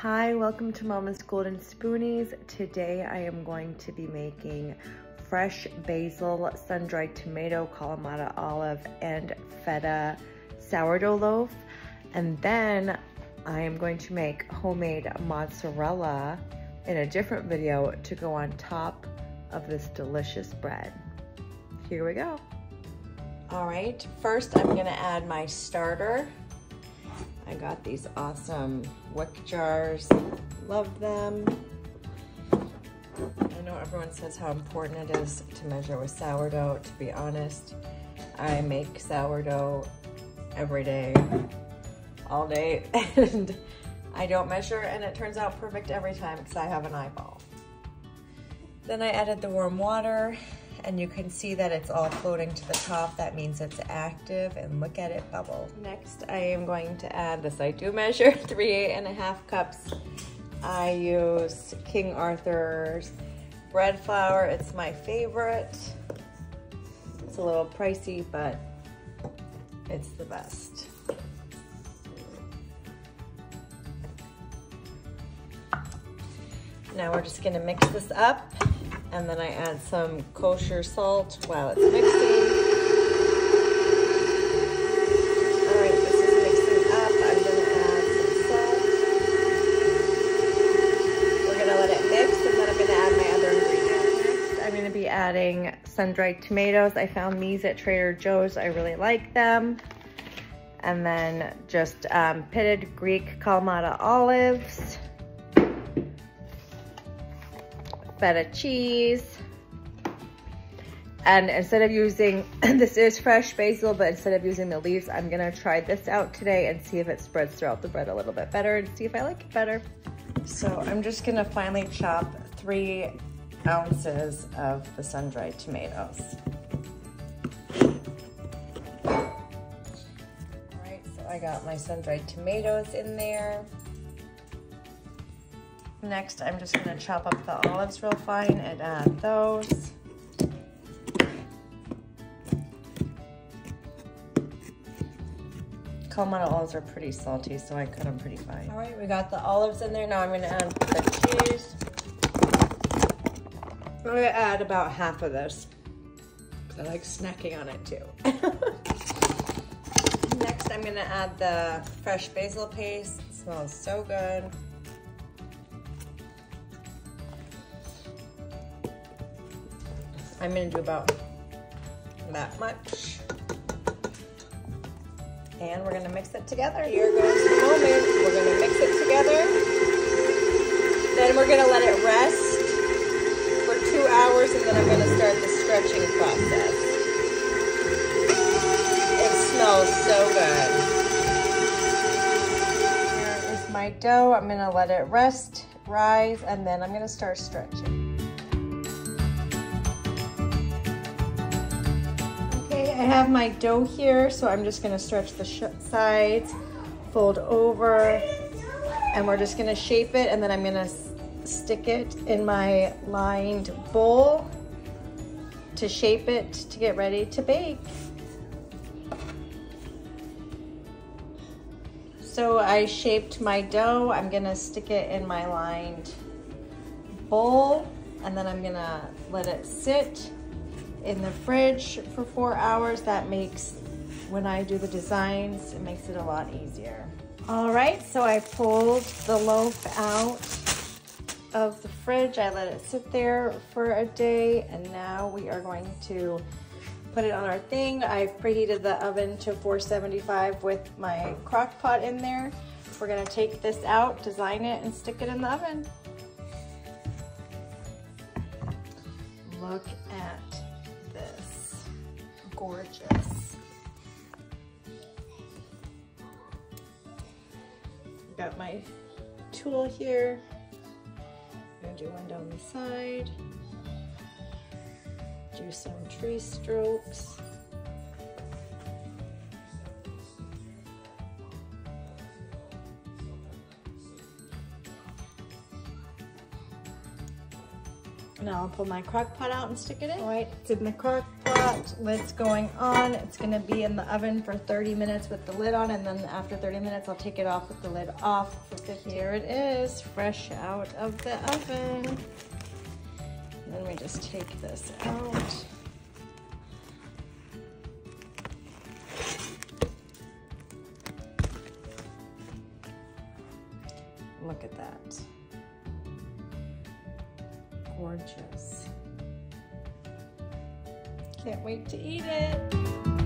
Hi, welcome to Mama's Golden Spoonies. Today I am going to be making fresh basil, sun-dried tomato, Kalamata olive, and feta sourdough loaf. And then I am going to make homemade mozzarella in a different video to go on top of this delicious bread. Here we go. All right, first I'm gonna add my starter. I got these awesome wick jars, love them. I know everyone says how important it is to measure with sourdough. To be honest, I make sourdough every day, all day, and I don't measure, and it turns out perfect every time because I have an eyeball. Then I added the warm water, and you can see that it's all floating to the top. That means it's active, and look at it bubble. Next, I am going to add this. I do measure 3.5 cups. I use King Arthur's bread flour. It's my favorite. It's a little pricey, but it's the best. Now we're just gonna mix this up, and then I add some kosher salt while it's mixing. All right, this is mixing up. I'm gonna add some salt. We're gonna let it mix, and then I'm gonna add my other ingredients. Next, I'm gonna be adding sun-dried tomatoes. I found these at Trader Joe's. I really like them. And then just pitted Greek Kalamata olives, feta cheese, and instead of using, this is fresh basil, but instead of using the leaves, I'm gonna try this out today and see if it spreads throughout the bread a little bit better and see if I like it better. So I'm just gonna finally chop 3 ounces of the sun-dried tomatoes. All right, so I got my sun-dried tomatoes in there. Next, I'm just gonna chop up the olives real fine and add those. Kalamata olives are pretty salty, so I cut them pretty fine. All right, we got the olives in there. Now I'm gonna add the cheese. I'm gonna add about half of this, because I like snacking on it too. Next, I'm gonna add the fresh basil paste. It smells so good. I'm gonna do about that much. And we're gonna mix it together. Here goes the moment. We're gonna mix it together. Then we're gonna let it rest for 2 hours, and then I'm gonna start the stretching process. It smells so good. Here is my dough. I'm gonna let it rest, rise, and then I'm gonna start stretching. I have my dough here, so I'm just gonna stretch the sides, fold over, and we're just gonna shape it, and then I'm gonna stick it in my lined bowl to shape it to get ready to bake. So I shaped my dough. I'm gonna stick it in my lined bowl, and then I'm gonna let it sit in the fridge for 4 hours. That makes, when I do the designs, it makes it a lot easier. All right, so I pulled the loaf out of the fridge. I let it sit there for a day, and now we are going to put it on our thing. I've preheated the oven to 475 with my crock pot in there. We're gonna take this out, design it, and stick it in the oven. Look at this, gorgeous. Got my tool here. I'm gonna do one down the side. Do some tree strokes. Now I'll pull my crock pot out and stick it in. All right, it's in the crock pot. that. Lid's going on. It's gonna be in the oven for 30 minutes with the lid on, and then after 30 minutes, I'll take it off with the lid off for 15. Here it is, fresh out of the oven. And then we just take this out. Look at that. Gorgeous. Can't wait to eat it.